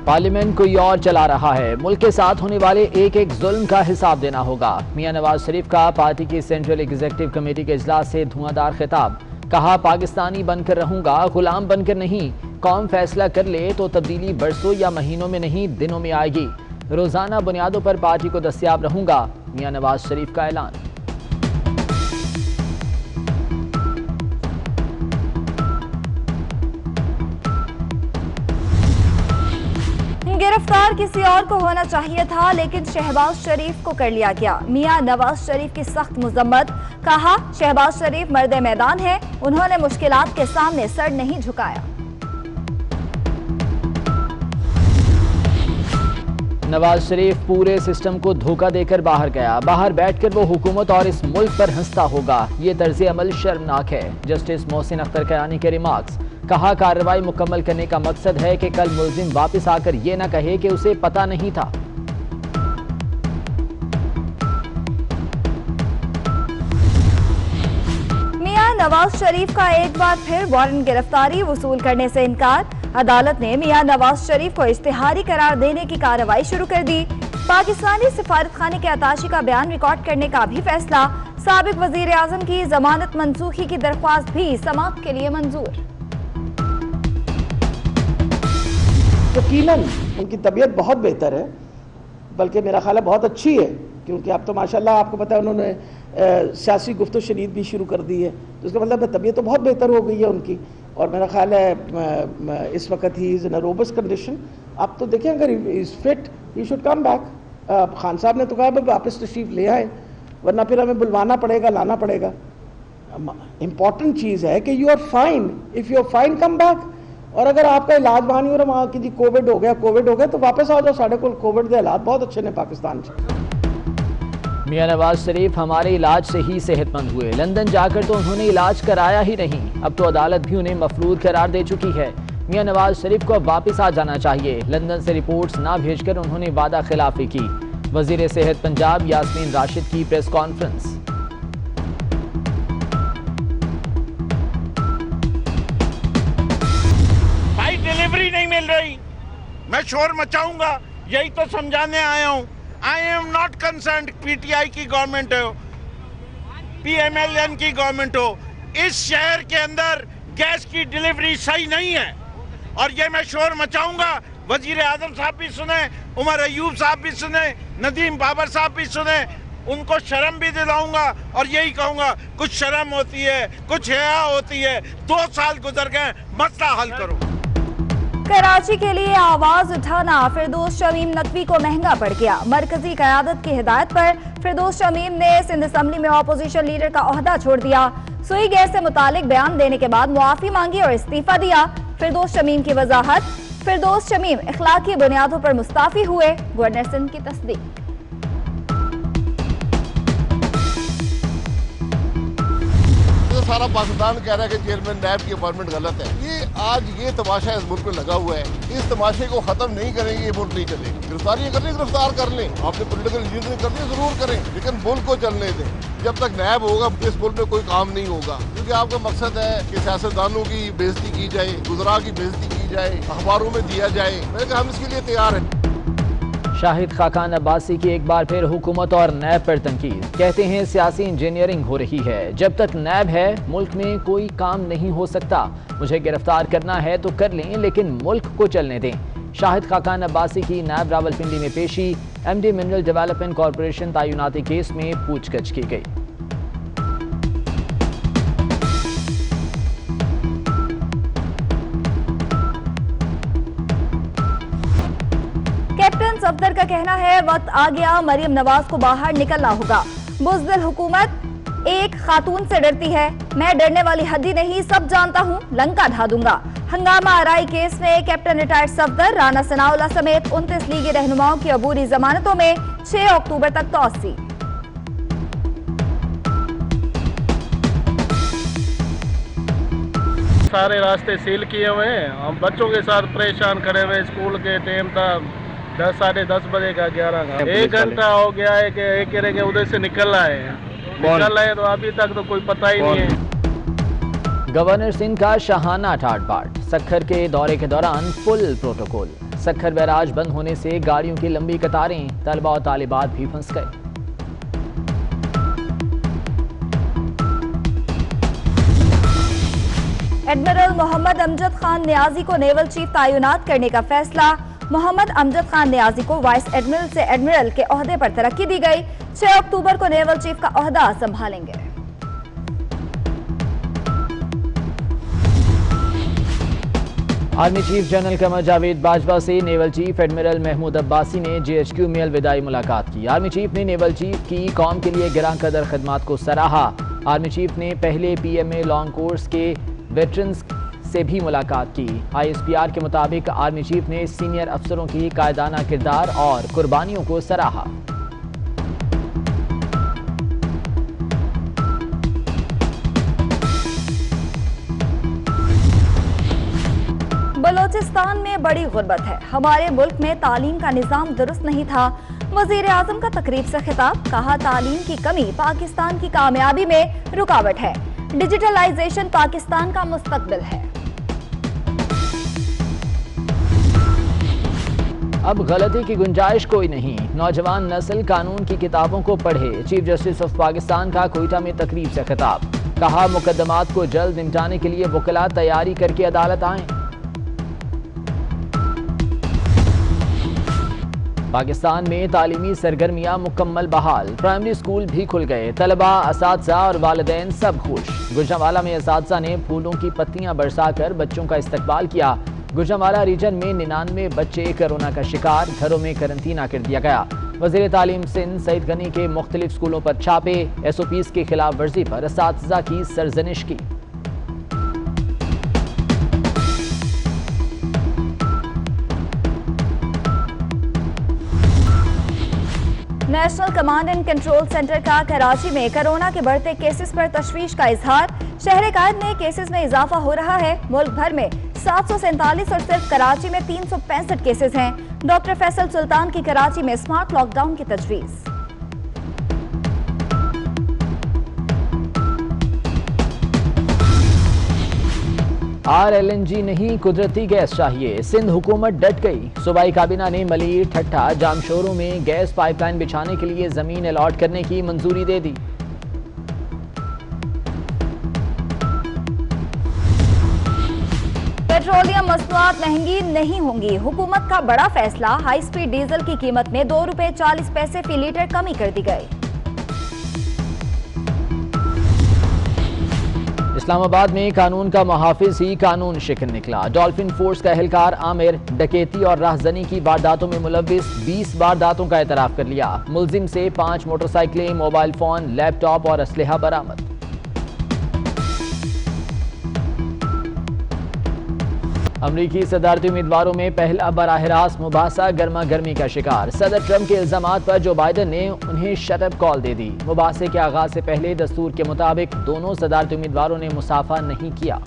Parliament कोई और चला रहा है। मुल्क के साथ होने वाले एक एक जुल्म का हिसाब देना होगा। मियां नवाज शरीफ का पार्टी की सेंट्रल एग्जीक्यूटिव कमेटी के इजलास से धुआंधार खिताब। कहा, पाकिस्तानी बनकर रहूंगा, गुलाम बनकर नहीं। कौम फैसला कर ले तो तब्दीली बरसों या महीनों में नहीं, दिनों में आएगी। रोजाना बुनियादों पर पार्टी को दस्तयाब रहूंगा, मियां नवाज शरीफ का ऐलान। गिरफ्तार किसी और को होना चाहिए था, लेकिन शहबाज शरीफ को कर लिया गया। मियां नवाज शरीफ की सख्त मुजम्मत। कहा, शहबाज शरीफ मर्द मैदान है, उन्होंने मुश्किलात के सामने सर नहीं झुकाया। नवाज शरीफ पूरे सिस्टम को धोखा देकर बाहर गया। बाहर बैठकर वो हुकूमत और इस मुल्क पर हंसता होगा। ये तर्ज अमल शर्मनाक है। जस्टिस मोहसिन अख्तर कयानी के रिमार्क्स। कहा, कार्रवाई मुकम्मल करने का मकसद है कि कल मुलजिम वापस आकर ये ना कहे कि उसे पता नहीं था। मियां नवाज शरीफ का एक बार फिर वारंट गिरफ्तारी वसूल करने से इनकार। अदालत ने मियां नवाज शरीफ को इश्तिहारी करार देने की कार्रवाई शुरू कर दी। पाकिस्तानी सिफारतखाने के अताशी का बयान रिकॉर्ड करने का भी फैसला। साबिक वजीर आजम की जमानत मनसूखी की दरख्वास्त भी समाअत के लिए मंजूर। यकीनन उनकी तबीयत बहुत बेहतर है, बल्कि मेरा ख्याल है बहुत अच्छी है, क्योंकि अब तो माशाल्लाह आपको पता है उन्होंने सियासी गुफ्तो शनीद भी शुरू कर दी है, तो इसका मतलब तबीयत तो बहुत बेहतर हो गई है उनकी। और मेरा ख्याल है इस वक्त he is in a robust condition. आप तो देखें, अगर is fit he should come back. Khan साहब ने तो कहा वापस तशरीफ ले आए, वरना फिर हमें बुलवाना पड़ेगा, लाना पड़ेगा। इम्पॉर्टेंट चीज़ है कि you are fine, if you are fine come back. और अगर आपका इलाज वहाँ नहीं हो रहा, वहाँ की जी कोविड हो गया तो वापस आ जाओ। साढ़े को कोविड के हालात बहुत अच्छे ने पाकिस्तान से। मियां नवाज शरीफ हमारे इलाज से ही सेहतमंद हुए। लंदन जाकर तो उन्होंने इलाज कराया ही नहीं। अब तो अदालत भी उन्हें मफरूद करार दे चुकी है। मियां नवाज शरीफ को अब वापस आ जाना चाहिए। लंदन से रिपोर्ट्स ना भेजकर उन्होंने वादा खिलाफी की। वजीर सेहत पंजाब यास्मीन राशिद की प्रेस कॉन्फ्रेंस। भाई डिलीवरी नहीं मिल रही, मैं शोर मचाऊंगा, यही तो समझाने आया हूं। I am not concern PTI की गवर्नमेंट हो, पीएमएलएन की गवर्नमेंट हो, इस शहर के अंदर गैस की डिलीवरी सही नहीं है और ये मैं शोर मचाऊंगा। वजीर आजम साहब भी सुने, उमर अयूब साहब भी सुने, नदीम बाबर साहब भी सुने, उनको शर्म भी दिलाऊंगा और यही कहूंगा, कुछ शर्म होती है, कुछ हया होती है। 2 साल गुजर गए, मसला हल करो। कराची के लिए आवाज उठाना फिरदौस शमीम नकवी को महंगा पड़ गया। मरकजी क़यादत की हिदायत पर फिरदौस शमीम ने सिंध असम्बली में अपोजिशन लीडर का ओहदा छोड़ दिया। सुई गैस से मुतालिक बयान देने के बाद मुआफी मांगी और इस्तीफा दिया। फिरदौस शमीम की वजाहत, फिरदौस शमीम इखलाकी बुनियादों पर मुस्ताफी हुए। गवर्नर सिंध की तस्दीक। सारा पाकिस्तान कह रहा है कि चेयरमैन नैब की अपॉइंटमेंट गलत है। ये तमाशा इस मुल्क में लगा हुआ है। इस तमाशे को खत्म नहीं करेंगे, ये मुल्क नहीं चलेगा। गिरफ्तारी करनी, गिरफ्तार कर लें, आपने पोलिटिकल रीजनिंग करनी जरूर करें, लेकिन मुल्क को चलने दें। जब तक नैब होगा इस मुल्क में कोई काम नहीं होगा, क्योंकि आपका मकसद है कि सियासतदानों की बेइज्जती की जाए, गुजरा की बेइज्जती की जाए, अखबारों में दिया जाए। मैंने कहा हम इसके लिए तैयार हैं। शाहिद खाकान अब्बासी की एक बार फिर हुकूमत और नैब पर तनकीद। कहते हैं सियासी इंजीनियरिंग हो रही है। जब तक नैब है मुल्क में कोई काम नहीं हो सकता। मुझे गिरफ्तार करना है तो कर लें, लेकिन मुल्क को चलने दें। शाहिद खाकान अब्बासी की नैब रावलपिंडी में पेशी। एमडी मिनरल डेवलपमेंट कॉरपोरेशन तैनाती केस में पूछगछ की गई। कैप्टन सफदर का कहना है, वक्त आ गया, मरियम नवाज को बाहर निकलना होगा। बुज़दिल हुकूमत एक खातून से डरती है। मैं डरने वाली हद्दी नहीं, सब जानता हूँ, लंका ढा दूंगा। हंगामा आराई केस में कैप्टन रिटायर्ड सफदर, राना सनाउल्लाह समेत 29 लीगी रहनुमाओं की अबूरी जमानतों में 6 अक्टूबर तक तौसी। सारे रास्ते सील किए हुए हैं। हम बच्चों के साथ परेशान खड़े हुए। स्कूल के टाइम था 10 साढ़े 10 बजे का 11 का 1 घंटा हो गया है कि एक कह रहे उधर से निकल आए तो अभी तक तो कोई पता ही नहीं है। गवर्नर सिंध का शाहाना ठाट बाट। सक्खर के दौरे के दौरान फुल प्रोटोकॉल। सक्खर बैराज बंद होने से गाड़ियों की लंबी कतारें, तलबा और तालिबात भी फंस गए। एडमिरल मोहम्मद अमजद खान नियाजी को नेवल चीफ तैनात करने का फैसला। मोहम्मद अमजद खान नियाजी को वाइस एडमिरल से एडमिरल के ओहदे पर तरक्की दी गई। 6 अक्टूबर को नेवल चीफ का ओहदा संभालेंगे। Army chief general Qamar Javed Bajwa से naval chief admiral Mahmood Abbasi ने JHQ में अलविदाई मुलाकात की। आर्मी चीफ ने नेवल चीफ की कौम के लिए गिरां कदर खदमात को सराहा। आर्मी चीफ ने पहले PMA लॉन्ग कोर्स के वेटरन्स से भी मुलाकात की। ISPR के मुताबिक आर्मी चीफ ने सीनियर अफसरों की कायदाना किरदार और कुर्बानियों को सराहा। बलोचिस्तान में बड़ी गुर्बत है। हमारे मुल्क में तालीम का निज़ाम दुरुस्त नहीं था। वज़ीर आज़म का तकरीब से खिताब। कहा तालीम की कमी पाकिस्तान की कामयाबी में रुकावट है। डिजिटलाइजेशन पाकिस्तान का मुस्तकबिल है। अब गलती की गुंजाइश कोई नहीं। नौजवान नस्ल कानून की किताबों को पढ़े। चीफ जस्टिस ऑफ पाकिस्तान का कोयटा में तकरीब से खिताब। कहा मुकदमात को जल्द निपटाने के लिए वकीला तैयारी करके अदालत आएं। पाकिस्तान में तालीमी सरगर्मियां मुकम्मल बहाल। प्राइमरी स्कूल भी खुल गए। तलबा, असातिज़ा और वालिदैन सब खुश। गुजरांवाला में असातिज़ा ने फूलों की पत्तियां बरसाकर बच्चों का इस्तकबाल किया। गुजरांवाला रीजन में 99 बच्चे कोरोना का शिकार, घरों में करंतना कर दिया गया। वज़ीर तालीम सिंध सईद गनी के मुख्तलिफ स्कूलों पर छापे। SOPs की खिलाफ वर्जी पर असातिज़ा की सरजनिश की। National command and control centre का कराची में कोरोना के बढ़ते केसेस पर तशवीश का इजहार। शहर कायद में केसेस में इजाफा हो रहा है। मुल्क भर में 747 और सिर्फ कराची में 365 केसेस हैं। डॉक्टर फैसल सुल्तान की कराची में स्मार्ट लॉकडाउन की तजवीज़। RLNG नहीं, कुदरती गैस चाहिए। सिंध हुकूमत डट गई। सूबाई काबीना ने मलीर, ठट्ठा, जामशोरों में गैस पाइपलाइन बिछाने के लिए जमीन अलॉट करने की मंजूरी दे दी। पेट्रोलियम मसनूआत महंगी नहीं होंगी। हुकूमत का बड़ा फैसला। हाई स्पीड डीजल की कीमत में 2 रुपए 40 पैसे फी लीटर कमी कर दी गई। इस्लामाबाद में कानून का मुहाफिज ही कानून शिकन निकला। डॉल्फिन फोर्स का एहलकार आमिर डकैती और राहजनी की वारदातों में मुलविस 20 वारदातों का एतराफ कर लिया। मुलजिम से 5 मोटरसाइकिलें, मोबाइल फोन, लैपटॉप और असलहा बरामद। अमरीकी सदारती उम्मीदवारों में पहला बराह रास्त मुबासा गर्मा गर्मी का शिकार। सदर ट्रंप के इल्जामात पर जो बाइडन ने उन्हें शटअप कॉल दे दी। मुबासे के आगाज से पहले दस्तूर के मुताबिक दोनों सदारती उम्मीदवारों ने मुसाफा नहीं किया।